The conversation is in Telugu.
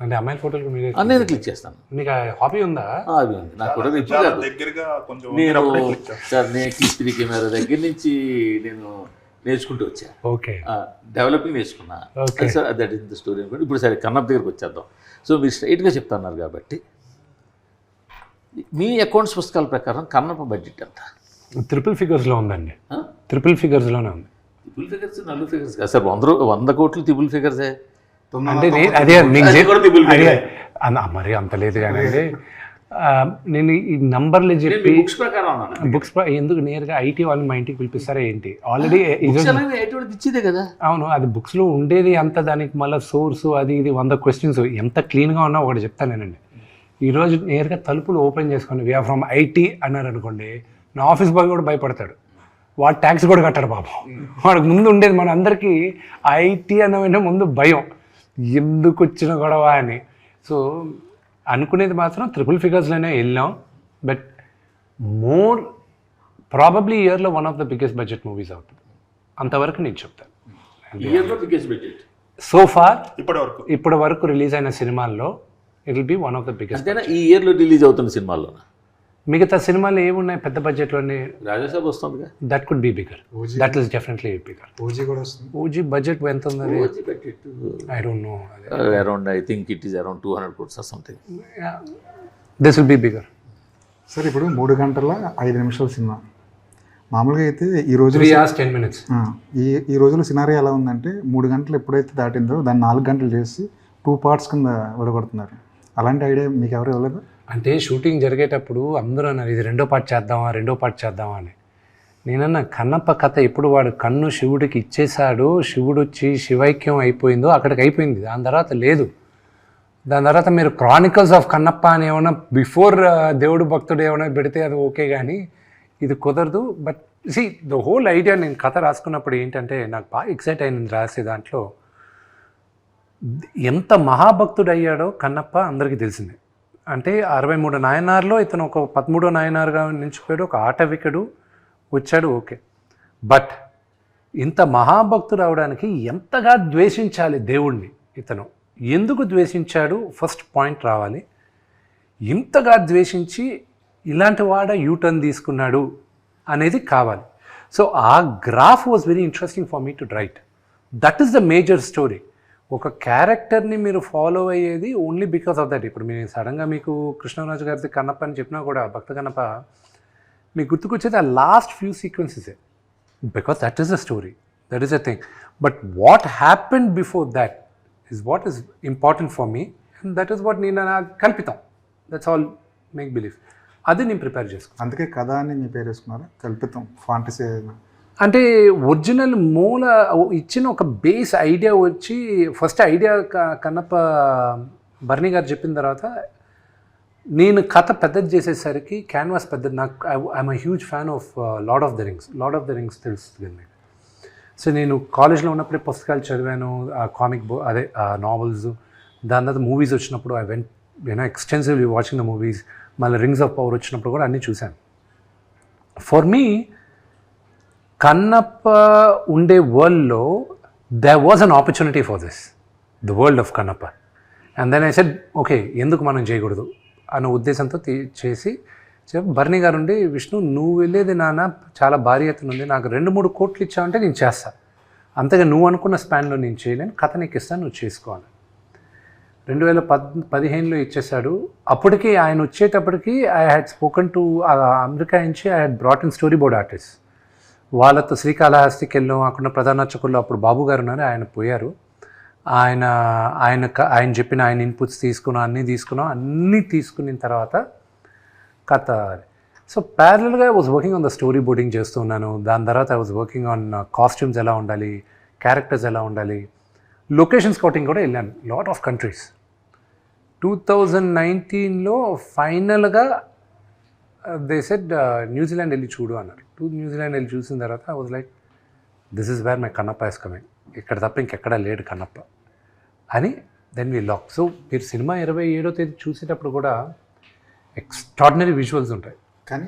అంటే అమ్మాయిల ఫోటోలు మీరు నేను క్లిక్ చేస్తాను. మీకు హాబీ ఉందా? అది ఉంది నాకు కూడా. ఇప్పుడు కాదు. దగ్గరగా కొంచెం నేను సార్ నేను కిస్త్రీ కెమెరా దగ్గర నుంచి నేను నేర్చుకుంటూ వచ్చా. ఓకే, డెవలపింగ్ నేర్చుకున్నా. Sir that is the story అనుకోండి. ఇప్పుడు సరే కన్నప్ప దగ్గరికి వచ్చేద్దాం. సో మీరు స్ట్రైట్గా చెప్తున్నారు కాబట్టి మీ అకౌంట్స్ పుస్తకాల ప్రకారం కన్నప్ప బడ్జెట్ ఎంత? ట్రిపుల్ ఫిగర్స్లో ఉందండి. ట్రిపుల్ ఫిగర్స్లోనే ఉంది. ట్రిపుల్ ఫిగర్స్ 4 ఫిగర్స్ కాదు సార్. 100 కోట్లు ట్రిపుల్ ఫిగర్సే. అంటే అదే మరి అంత లేదు కానీ నేను ఈ నంబర్లు చెప్పి బుక్స్ ప్రకారం బుక్స్ ఎందుకు నేరుగా ఐటీ వాళ్ళు మా ఇంటికి పిలిపిస్తారా ఏంటి? ఆల్రెడీ ఇచ్చేదే కదా. అవును, అది బుక్స్లో ఉండేది అంత, దానికి మళ్ళీ సోర్సు అది ఇది 100 క్వశ్చన్స్ ఎంత క్లీన్గా ఉన్నా ఒకటి చెప్తానేనండి. ఈరోజు నేరుగా తలుపులు ఓపెన్ చేసుకొని వీఆర్ ఫ్రమ్ ఐటీ అన్నారు అనుకోండి, నా ఆఫీస్ బాయ్ కూడా భయపడతాడు. వాడు ట్యాక్స్ కూడా కట్టాడు పాపం. వాడికి ముందు ఉండేది మన అందరికీ ఐటీ అన్న ముందు భయం, ఎందుకు వచ్చిన గొడవ అని. సో అనుకునేది మాత్రం ట్రిపుల్ ఫిగర్స్లోనే వెళ్ళాం. బట్ మోర్ ప్రాబబ్లీ ఇయర్లో one of the biggest budget movies అవుతుంది. అంతవరకు నేను చెప్తాను. సో ఫార్ ఇప్పటి వరకు రిలీజ్ అయిన సినిమాల్లో it will be one of the biggest. ఈ ఇయర్లో రిలీజ్ అవుతున్న సినిమాల్లో మిగతా సినిమాలు ఏమున్నాయి పెద్ద బడ్జెట్లోనే? రాజాసాబ్ వస్తుంది. That could be bigger. That is definitely bigger. OG కూడా వస్తుంది. ఓజీ బడ్జెట్ ఎంత ఉంది? I don't know. Around I think it is around 200 crores or something. This will be bigger. Sir ఇప్పుడు 3 గంటల 5 నిమిషాల సినిమా మామూలుగా అయితే ఈ రోజు 3 hours 10 minutes. ఈ రోజులో సినారీ ఎలా ఉందంటే 3 గంటలు ఎప్పుడైతే దాటిందో దాన్ని 4 గంటలు చేసి 2 parts కింద విడగొడుతున్నారు. అలాంటి ఐడియా మీకు ఎవరు ఇవ్వలేదు? అంటే షూటింగ్ జరిగేటప్పుడు అందరూ అన్నారు ఇది 2వ పార్ట్ చేద్దామా అని. నేనన్నా కన్నప్ప కథ ఎప్పుడు వాడు కన్ను శివుడికి ఇచ్చేశాడు, శివుడు వచ్చి శివైక్యం అయిపోయిందో అక్కడికి అయిపోయింది. దాని తర్వాత లేదు. దాని తర్వాత మీరు క్రానికల్స్ ఆఫ్ కన్నప్ప అని ఏమైనా బిఫోర్ దేవుడు భక్తుడు ఏమైనా పెడితే అది ఓకే, కానీ ఇది కుదరదు. But see the whole idea, నేను కథ రాసుకున్నప్పుడు ఏంటంటే నాకు బాగా ఎక్సైట్ అయింది రాసే దాంట్లో. ఎంత మహాభక్తుడు అయ్యాడో కన్నప్ప అందరికీ తెలిసిందే. అంటే 63 నాయనార్లో ఇతను ఒక 13వ నాయనారుగా నిలిచిపోయాడు, ఒక ఆటవికుడు వచ్చాడు, ఓకే. బట్ ఇంత మహాభక్తుడు అవడానికి ఎంతగా ద్వేషించాలి దేవుణ్ణి, ఇతను ఎందుకు ద్వేషించాడు, ఫస్ట్ పాయింట్ రావాలి. ఇంతగా ద్వేషించి ఇలాంటి వాడ యూటర్న్ తీసుకున్నాడు అనేది కావాలి. సో ఆ graph was very interesting for me to right. That is the major story. ఒక క్యారెక్టర్ని మీరు ఫాలో అయ్యేది ఓన్లీ బికాస్ ఆఫ్ దట్. ఇప్పుడు మీరు సడన్గా మీకు కృష్ణరాజు గారిది కన్నప్ప అని చెప్పినా కూడా, భక్త కన్నప్ప, మీకు గుర్తుకొచ్చేది ఆ లాస్ట్ ఫ్యూ సీక్వెన్సెసే, because that is the story, that is the thing. But what happened before that is what is important for me, and that is what నేను కల్పితం. That's all make believe. అది నేను ప్రిపేర్ చేసుకున్నాను. అందుకే కథ అని మీ పేరు వేసుకున్నారా? కల్పితం, ఫాంటసీ. అంటే ఒరిజినల్ మూల ఇచ్చిన ఒక బేస్ ఐడియా వచ్చి, ఫస్ట్ ఐడియా కన్నప్ప బర్నీ గారు చెప్పిన తర్వాత నేను కథ పెద్దది చేసేసరికి క్యాన్వాస్ పెద్దది. నాకు I'm huge fan of lord of the rings తెలుస్తుంది మీకు. సో నేను కాలేజ్లో ఉన్నప్పుడే పుస్తకాలు చదివాను, కామిక్ బుక్ అదే నావెల్స్. దాని తర్వాత మూవీస్ వచ్చినప్పుడు I went extensively watching the movies. మళ్ళీ రింగ్స్ ఆఫ్ పవర్ వచ్చినప్పుడు కూడా అన్నీ చూశాను. ఫర్ మీ కన్నప్ప ఉండే వరల్డ్లో there was an opportunity for this, the world of Kannappa. And then I said okay, ఎందుకు మనం చేయకూడదు అన్న ఉద్దేశంతో చేసి బర్నీ గారు ఉండి, విష్ణు నువ్వు వెళ్ళేది నాన్న చాలా భారీ ఎత్తున ఉంది, నాకు 2-3 కోట్లు ఇచ్చావంటే నేను చేస్తాను, అంతగా నువ్వు అనుకున్న స్పాన్లో నేను చేయలేను, కథ నీకు ఇస్తాను, నువ్వు చేసుకోవాలి. 2015లో ఇచ్చేశాడు. అప్పటికి ఆయన వచ్చేటప్పటికి I had spoken to America నుంచి I had brought in story board artist. వాళ్ళతో శ్రీకాళహస్తికి వెళ్ళాం. అక్కడ ప్రధాన అర్చకుల్లో అప్పుడు బాబు గారు ఉన్నారు, ఆయన పోయారు. ఆయన చెప్పిన ఆయన ఇన్పుట్స్ అన్నీ తీసుకున్న తర్వాత కథ. సో ప్యారలల్గా I was working on the story boarding చేస్తున్నాను. దాని తర్వాత I was working on costumes ఎలా ఉండాలి, క్యారెక్టర్స్ ఎలా ఉండాలి, లొకేషన్ స్కౌటింగ్ కూడా వెళ్ళాను లాట్ ఆఫ్ కంట్రీస్. 2019లో ఫైనల్గా దే సెడ్ న్యూజిలాండ్ వెళ్ళి చూడు అన్నారు. న్యూజిలాండ్ వెళ్ళి చూసిన తర్వాత I was like this is where my Kannappa is coming, ఇక్కడ తప్ప ఇంకెక్కడా లేడు కన్నప్ప అని. Then we lock. సో మీరు సినిమా 27వ తేదీ చూసేటప్పుడు కూడా ఎక్స్ట్రాడినరీ విజువల్స్ ఉంటాయి. కానీ